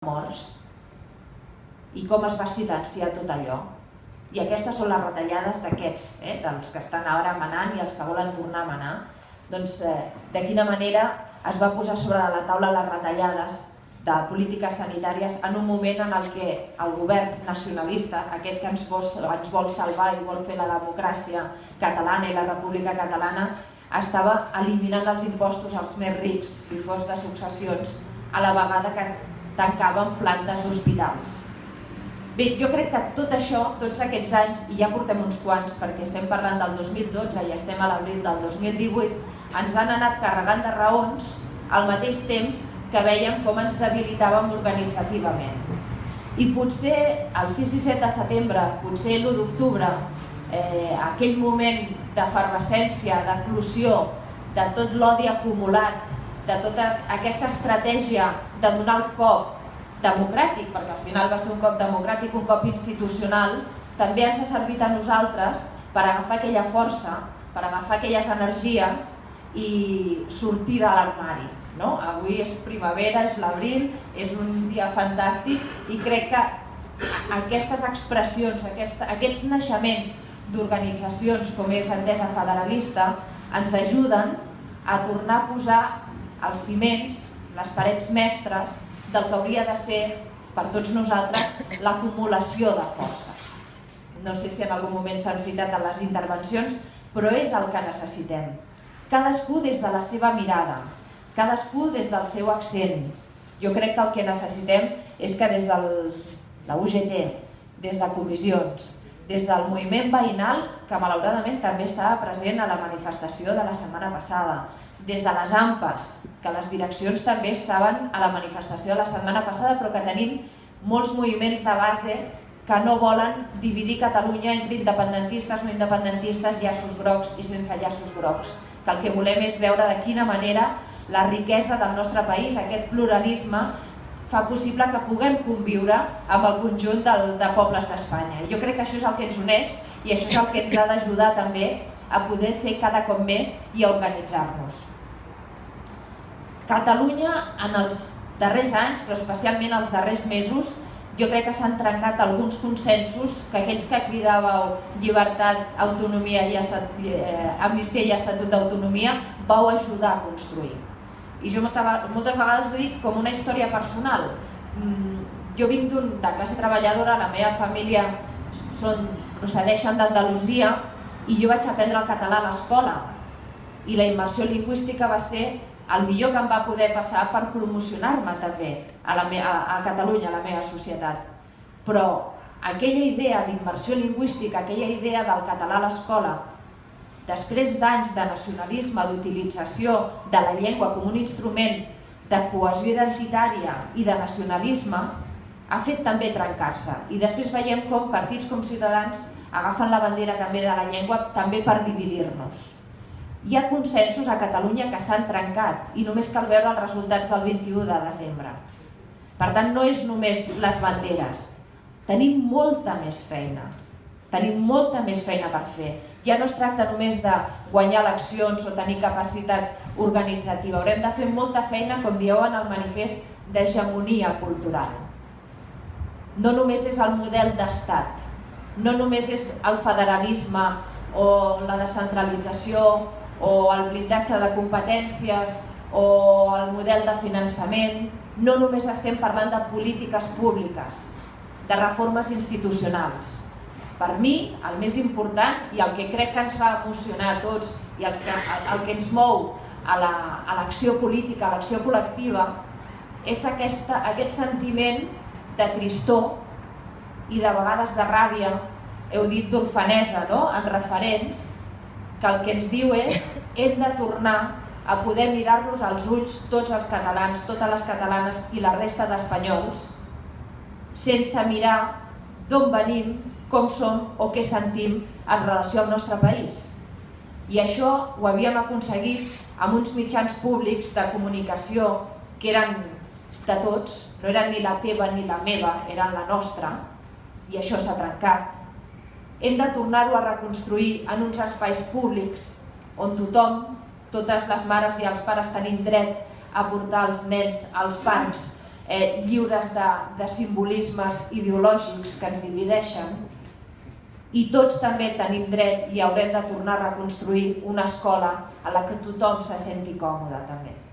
morts i com es va silenciar tot allò. I aquestes són les retallades d'aquests, dels que estan ara manant i els que volen tornar a manar. Doncs de quina manera es va posar sobre la taula les retallades de polítiques sanitàries en un moment en el que el govern nacionalista, aquest que ens vol salvar i vol fer la democràcia catalana i la república catalana, estava eliminant els impostos als més rics, l'impost de successions, a la vegada que tancaven plantes d'hospitals. Bé, jo crec que tot això, tots aquests anys, i ja portem uns quants perquè estem parlant del 2012 i estem a l'abril del 2018, ens han anat carregant de raons al mateix temps que veiem com ens debilitàvem organitzativament. I potser el 6 i 7 de setembre, potser l'1 d'octubre, aquell moment d'efervescència, d'eclosió, de tot l'odi acumulat, de tota aquesta estratègia de donar el cop democràtic, perquè al final va ser un cop democràtic, un cop institucional, també ens ha servit a nosaltres per agafar aquella força, per agafar aquelles energies i sortir de l'armari. Avui és primavera, és l'abril, és un dia fantàstic i crec que aquestes expressions, aquests naixements d'organitzacions com és Entesa Federalista ens ajuden a tornar a posar els ciments, les parets mestres del que hauria de ser per tots nosaltres l'acumulació de forces. No sé si en algun moment s'han citat en les intervencions, però és el que necessitem. Cadascú des de la seva mirada, cadascú des del seu accent. Jo crec que el que necessitem és que des de la UGT, des de comissions, des del moviment veïnal, que malauradament també estava present a la manifestació de la setmana passada, des de les AMPAs, que les direccions també estaven a la manifestació de la setmana passada, però que tenim molts moviments de base que no volen dividir Catalunya entre independentistes, no independentistes, llaços grocs i sense llaços grocs, que el que volem és veure de quina manera la riquesa del nostre país, aquest pluralisme, fa possible que puguem conviure amb el conjunt de pobles d'Espanya. Jo crec que això és el que ens uneix i això és el que ens ha d'ajudar també a poder ser cada cop més i a organitzar-nos. Catalunya, en els darrers anys, però especialment els darrers mesos, jo crec que s'han trencat alguns consensos que aquells que cridàveu llibertat, autonomia i amnistia i estatut d'autonomia vau ajudar a construir. I jo moltes vegades ho dic com una història personal. Jo vinc de classe treballadora, la meva família procedeixen d'Andalusia i jo vaig aprendre el català a l'escola. I la immersió lingüística va ser el millor que em va poder passar per promocionar-me també a Catalunya, a la meva societat. Però aquella idea d'immersió lingüística, aquella idea del català a l'escola, després d'anys de nacionalisme, d'utilització de la llengua com un instrument de cohesió identitària i de nacionalisme, ha fet també trencar-se. I després veiem com partits com Ciutadans agafen la bandera també de la llengua també per dividir-nos. Hi ha consensos a Catalunya que s'han trencat i només cal veure els resultats del 21 de desembre. Per tant, no és només les banderes. Tenim molta més feina. Tenim molta més feina per fer. Ja no es tracta només de guanyar eleccions o tenir capacitat organitzativa. Haurem de fer molta feina, com dieu en el manifest, d'hegemonia cultural. No només és el model d'estat, no només és el federalisme o la descentralització o el blindatge de competències o el model de finançament. No només estem parlant de polítiques públiques, de reformes institucionals. Per mi, el més important i el que crec que ens fa emocionar a tots i el que ens mou a l'acció política, a l'acció col·lectiva, és aquest sentiment de tristor i de vegades de ràbia, heu dit d'orfanesa, en referents, que el que ens diu és hem de tornar a poder mirar-nos als ulls tots els catalans, totes les catalanes i la resta d'espanyols, sense mirar d'on venim, com som o què sentim en relació al nostre país. I això ho havíem aconseguit amb uns mitjans públics de comunicació que eren de tots, no eren ni la teva ni la meva, eren la nostra, i això s'ha trencat. Hem de tornar-ho a reconstruir en uns espais públics on tothom, totes les mares i els pares tenim dret a portar els nens als parcs lliures de simbolismes ideològics que ens divideixen, i tots també tenim dret i haurem de tornar a reconstruir una escola a la que tothom se senti còmode també.